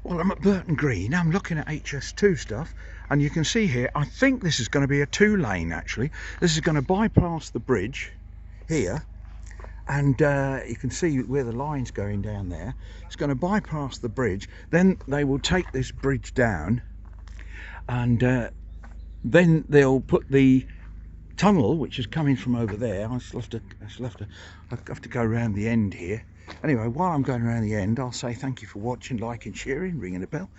Well, I'm at Burton Green. I'm looking at HS2 stuff, and you can see here, I think this is going to be a 2-lane actually. This is going to bypass the bridge here, and you can see where the line's going down there. It's going to bypass the bridge, then they will take this bridge down, and then they'll put the tunnel, which is coming from over there. I have to go around the end here. Anyway, while I'm going around the end, I'll say thank you for watching, liking, sharing, ringing a bell.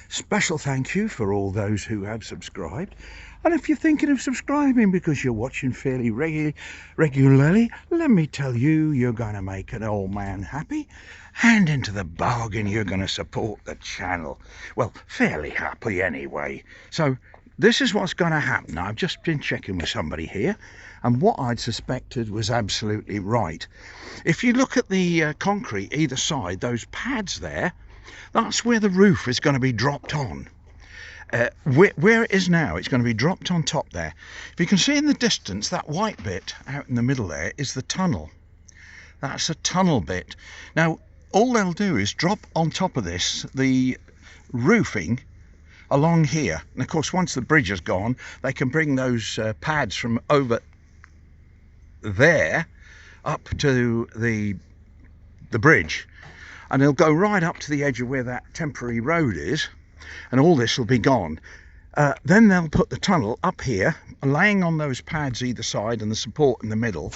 Special thank you for all those who have subscribed. And if you're thinking of subscribing because you're watching fairly regularly, let me tell you, you're going to make an old man happy. And into the bargain, you're going to support the channel. Well, fairly happy anyway. So this is what's going to happen. I've just been checking with somebody here, and what I'd suspected was absolutely right. If you look at the concrete either side, those pads there, that's where the roof is going to be dropped on. Where it is now, it's going to be dropped on top there. If you can see in the distance, that white bit out in the middle there is the tunnel. That's a tunnel bit. Now, all they'll do is drop on top of this the roofing along here, and of course once the bridge is gone, they can bring those pads from over there up to the bridge, and they'll go right up to the edge of where that temporary road is, and all this will be gone. Then they'll put the tunnel up here, laying on those pads either side and the support in the middle,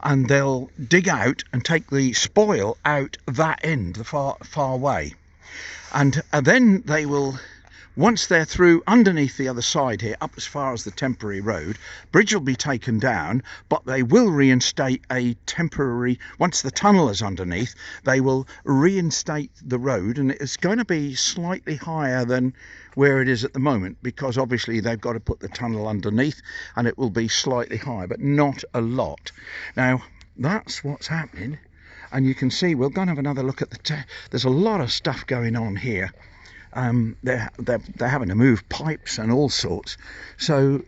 and they'll dig out and take the spoil out that end, the far way, and then they will, once they're through underneath the other side here, up as far as the temporary road, bridge will be taken down, but they will reinstate a temporary, once the tunnel is underneath, they will reinstate the road, and it's going to be slightly higher than where it is at the moment, because obviously they've got to put the tunnel underneath, and it will be slightly higher, but not a lot. Now, that's what's happening, and you can see, we're going to have another look at there's a lot of stuff going on here. They're having to move pipes and all sorts. So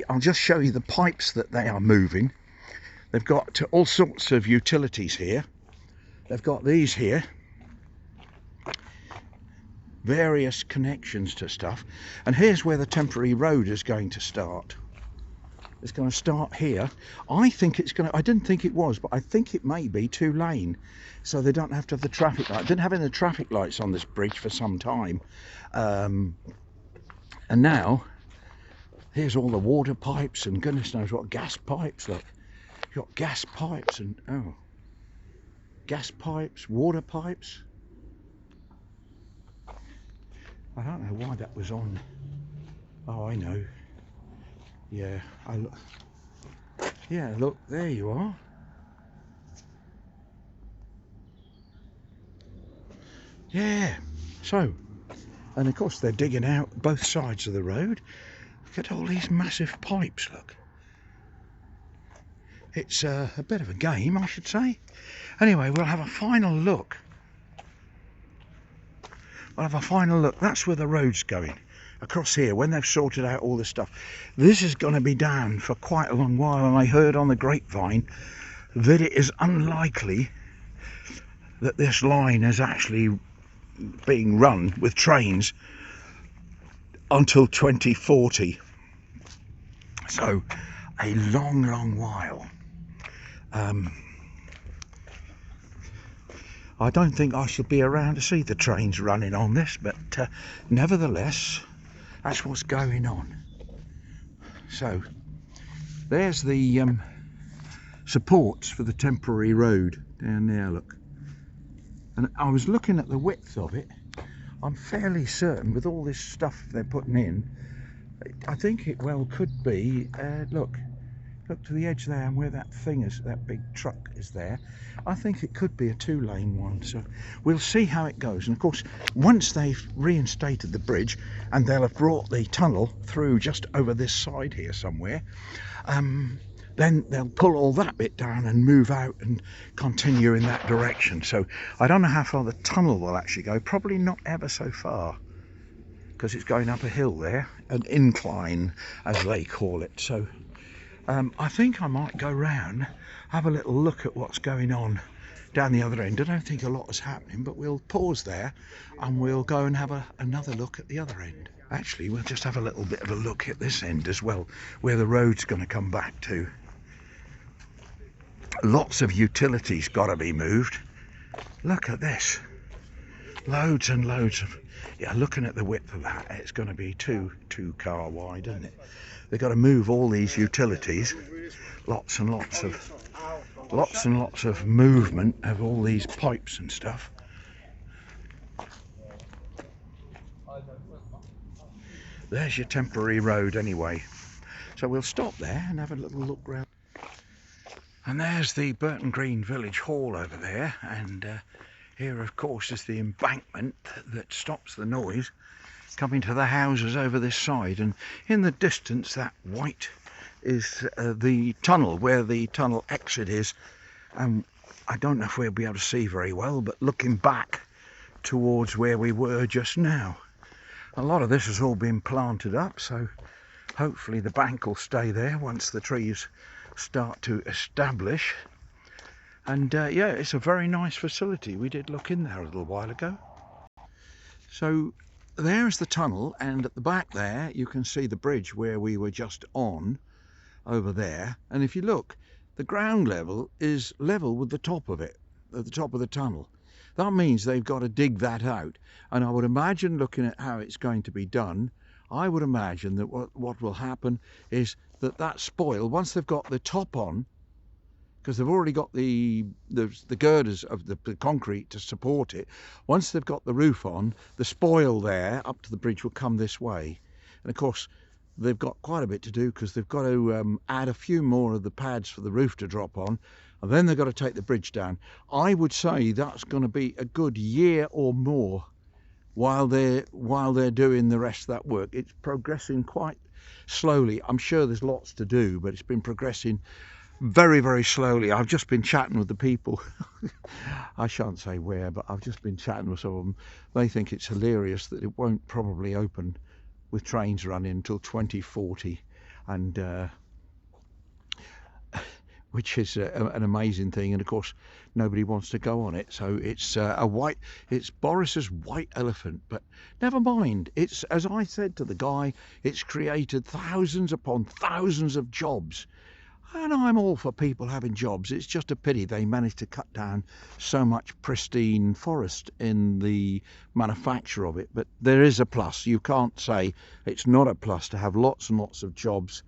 I'll just show you the pipes that they are moving. They've got all sorts of utilities here. They've got these here, various connections to stuff, and here's where the temporary road is going to start. It's going to start here. I think it's going to, I didn't think it was, but I think it may be 2-lane, so they don't have to have the traffic light. Didn't have any traffic lights on this bridge for some time, and now here's all the water pipes and goodness knows what gas pipes. Look, you've got gas pipes and gas pipes, water pipes. I don't know why that was on. Oh, I know. Yeah, yeah, look, there you are. Yeah, so, and of course they're digging out both sides of the road. Look at all these massive pipes, look. It's a bit of a game, I should say. Anyway, we'll have a final look. That's where the road's going. Across here, when they've sorted out all this stuff. This is going to be down for quite a long while, and I heard on the grapevine that it is unlikely that this line is actually being run with trains until 2040. So a long while. I don't think I shall be around to see the trains running on this, but nevertheless, that's what's going on. So there's the supports for the temporary road down there, look. And I was looking at the width of it. I'm fairly certain with all this stuff they're putting in, I think it well could be, look to the edge there, and where that thing is, that big truck is there, I think it could be a 2-lane one. So we'll see how it goes. And of course, once they've reinstated the bridge and they'll have brought the tunnel through just over this side here somewhere, then they'll pull all that bit down and move out and continue in that direction. So I don't know how far the tunnel will actually go, probably not ever so far, because it's going up a hill there, an incline as they call it. So I think I might go round, have a little look at what's going on down the other end. I don't think a lot is happening, but we'll pause there and we'll go and have another look at the other end. Actually, we'll just have a little bit of a look at this end as well, where the road's going to come back to. Lots of utilities got to be moved. Look at this. Loads and loads of, yeah, looking at the width of that, it's going to be two car wide, isn't it? They've got to move all these utilities. Lots and lots of movement of all these pipes and stuff. There's your temporary road anyway. So we'll stop there and have a little look round. And there's the Burton Green Village Hall over there, and here of course is the embankment that stops the noise coming to the houses over this side, and in the distance that white is the tunnel, where the tunnel exit is. And I don't know if we'll be able to see very well, but looking back towards where we were just now, a lot of this has all been planted up, so hopefully the bank will stay there once the trees start to establish. And yeah, it's a very nice facility. We did look in there a little while ago. So there's the tunnel, and at the back there you can see the bridge where we were just on over there. And if you look, the ground level is level with the top of it, at the top of the tunnel. That means they've got to dig that out, and I would imagine, looking at how it's going to be done, I would imagine that what will happen is that spoil, once they've got the top on, because they've already got the girders of the concrete to support it, once they've got the roof on, the spoil there up to the bridge will come this way. And of course they've got quite a bit to do, because they've got to add a few more of the pads for the roof to drop on, and then they've got to take the bridge down. I would say that's going to be a good year or more while they're doing the rest of that work. It's progressing quite slowly. I'm sure there's lots to do, but it's been progressing very, very slowly. I've just been chatting with the people. I shan't say where, but I've just been chatting with some of them. They think it's hilarious that it won't probably open with trains running until 2040, and which is an amazing thing. And of course nobody wants to go on it, so it's it's Boris's white elephant. But never mind, it's, as I said to the guy, it's created thousands upon thousands of jobs, and I'm all for people having jobs. It's just a pity they managed to cut down so much pristine forest in the manufacture of it. But there is a plus. You can't say it's not a plus to have lots and lots of jobs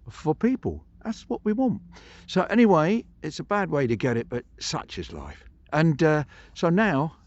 for people. That's what we want. So anyway, it's a bad way to get it, but such is life. And so now